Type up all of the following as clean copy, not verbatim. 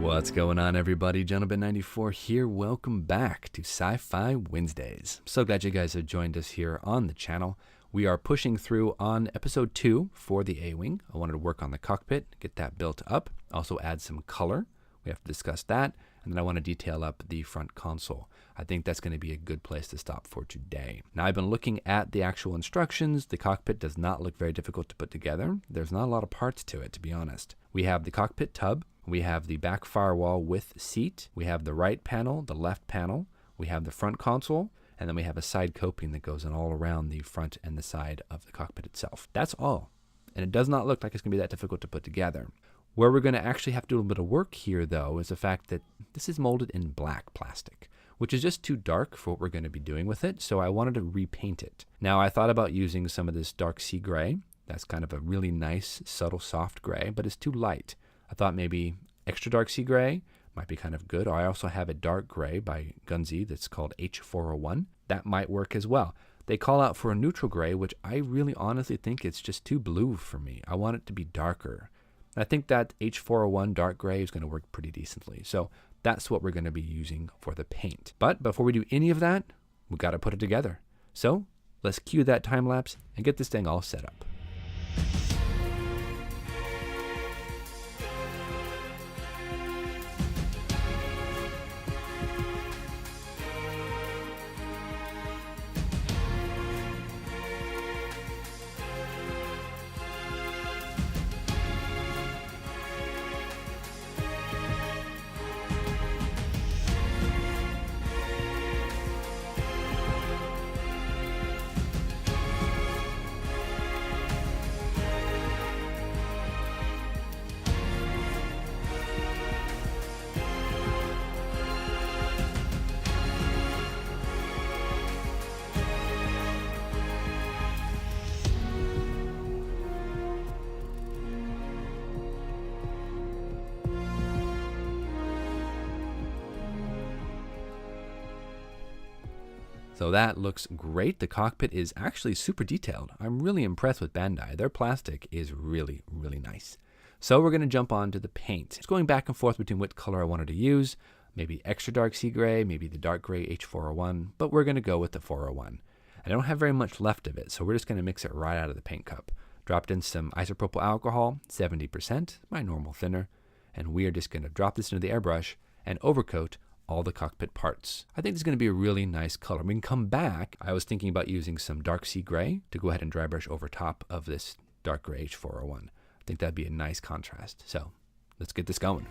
What's going on, everybody? Gentleman94 here. Welcome back to Sci-Fi Wednesdays. So glad you guys have joined us here on the channel. We are pushing through on episode 2 for the A-Wing. I wanted to work on the cockpit, get that built up, also add some color. We have to discuss that. And then I want to detail up the front console. I think that's going to be a good place to stop for today. Now, I've been looking at the actual instructions. The cockpit does not look very difficult to put together. There's not a lot of parts to it, to be honest. We have the cockpit tub. We have the back firewall with seat. We have the right panel, the left panel. We have the front console. And then we have a side coping that goes in all around the front and the side of the cockpit itself. That's all. And it does not look like it's going to be that difficult to put together. Where we're going to actually have to do a little bit of work here, though, is the fact that this is molded in black plastic, which is just too dark for what we're going to be doing with it, so I wanted to repaint it. Now, I thought about using some of this dark sea gray. That's kind of a really nice, subtle, soft gray, but it's too light. I thought maybe extra dark sea gray might be kind of good. Or I also have a dark gray by Gunzi that's called H401. That might work as well. They call out for a neutral gray, which I really honestly think it's just too blue for me. I want it to be darker. I think that H401 Dark Gray is going to work pretty decently. So that's what we're going to be using for the paint. But before we do any of that, we got to put it together. So let's cue that time lapse and get this thing all set up. So that looks great. The cockpit is actually super detailed. I'm really impressed with Bandai. Their plastic is really, really nice. So we're going to jump on to the paint. It's going back and forth between what color I wanted to use. Maybe extra dark sea gray, maybe the dark gray H401, but we're going to go with the 401. I don't have very much left of it, so we're just going to mix it right out of the paint cup. Dropped in some isopropyl alcohol, 70%, my normal thinner, and we are just going to drop this into the airbrush and overcoat all the cockpit parts. I think this is going to be a really nice color. We can come back. I was thinking about using some dark sea gray to go ahead and dry brush over top of this dark gray H401. I think that'd be a nice contrast. So let's get this going.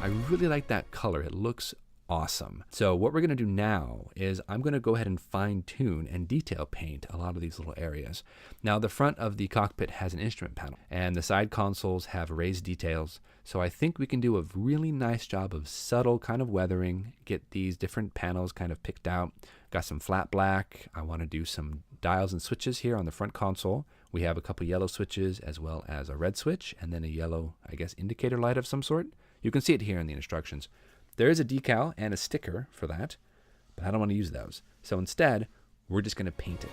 I really like that color. It looks awesome. So what we're going to do now is I'm going to go ahead and fine tune and detail paint a lot of these little areas. Now the front of the cockpit has an instrument panel and the side consoles have raised details. So I think we can do a really nice job of subtle kind of weathering, get these different panels kind of picked out. Got some flat black. I want to do some dials and switches here on the front console. We have a couple yellow switches as well as a red switch and then a yellow, I guess, indicator light of some sort. You can see it here in the instructions. There is a decal and a sticker for that, but I don't want to use those. So instead, we're just going to paint it.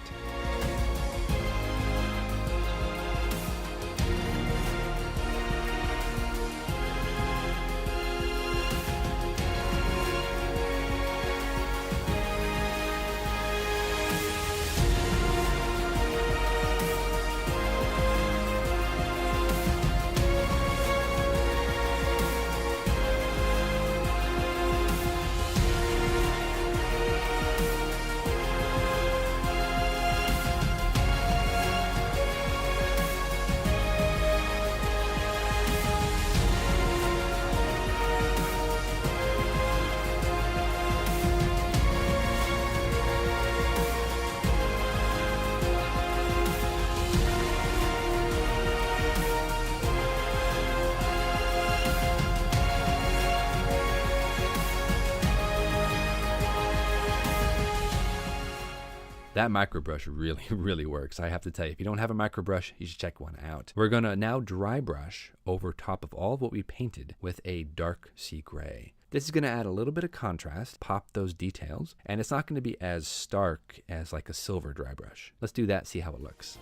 That microbrush really, really works. I have to tell you, if you don't have a microbrush, you should check one out. We're gonna now dry brush over top of all of what we painted with a dark sea gray. This is gonna add a little bit of contrast, pop those details, and it's not gonna be as stark as like a silver dry brush. Let's do that, see how it looks.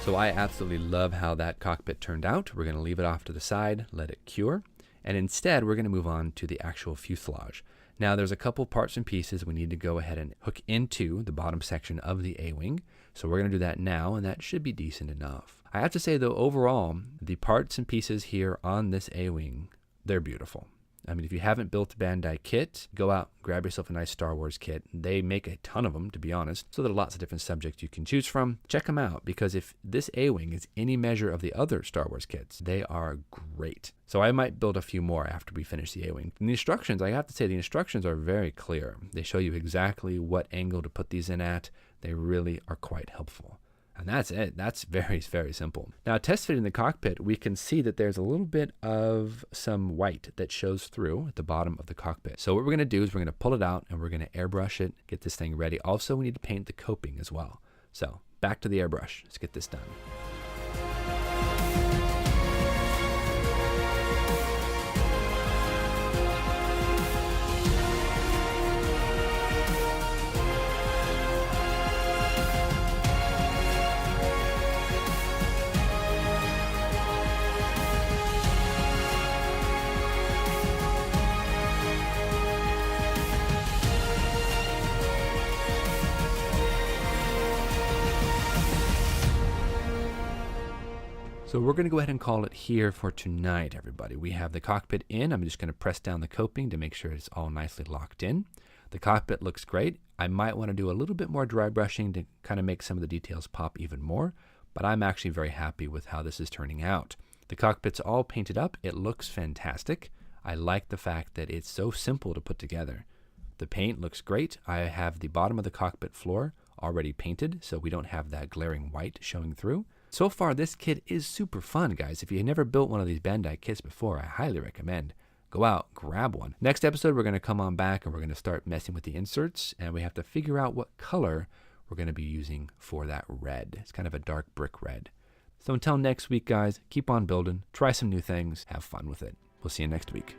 So I absolutely love how that cockpit turned out. We're going to leave it off to the side, let it cure, and instead we're going to move on to the actual fuselage. Now there's a couple parts and pieces we need to go ahead and hook into the bottom section of the A-wing. So we're going to do that now, and that should be decent enough. I have to say though, overall, the parts and pieces here on this A-wing, they're beautiful. I mean, if you haven't built a Bandai kit, go out, grab yourself a nice Star Wars kit. They make a ton of them, to be honest, so there are lots of different subjects you can choose from. Check them out, because if this A-wing is any measure of the other Star Wars kits, they are great. So I might build a few more after we finish the A-wing. And the instructions, I have to say, the instructions are very clear. They show you exactly what angle to put these in at. They really are quite helpful. And that's it. That's very, very simple. Now, test fitting the cockpit, we can see that there's a little bit of some white that shows through at the bottom of the cockpit. So what we're going to do is we're going to pull it out and we're going to airbrush it, get this thing ready. Also, we need to paint the coping as well. So back to the airbrush. Let's get this done. So we're going to go ahead and call it here for tonight, everybody. We have the cockpit in. I'm just going to press down the coping to make sure it's all nicely locked in. The cockpit looks great. I might want to do a little bit more dry brushing to kind of make some of the details pop even more, but I'm actually very happy with how this is turning out. The cockpit's all painted up. It looks fantastic. I like the fact that it's so simple to put together. The paint looks great. I have the bottom of the cockpit floor already painted, so we don't have that glaring white showing through. So far, this kit is super fun, guys. If you've never built one of these Bandai kits before, I highly recommend. Go out, grab one. Next episode, we're going to come on back and we're going to start messing with the inserts, and we have to figure out what color we're going to be using for that red. It's kind of a dark brick red. So until next week, guys, keep on building, try some new things, have fun with it. We'll see you next week.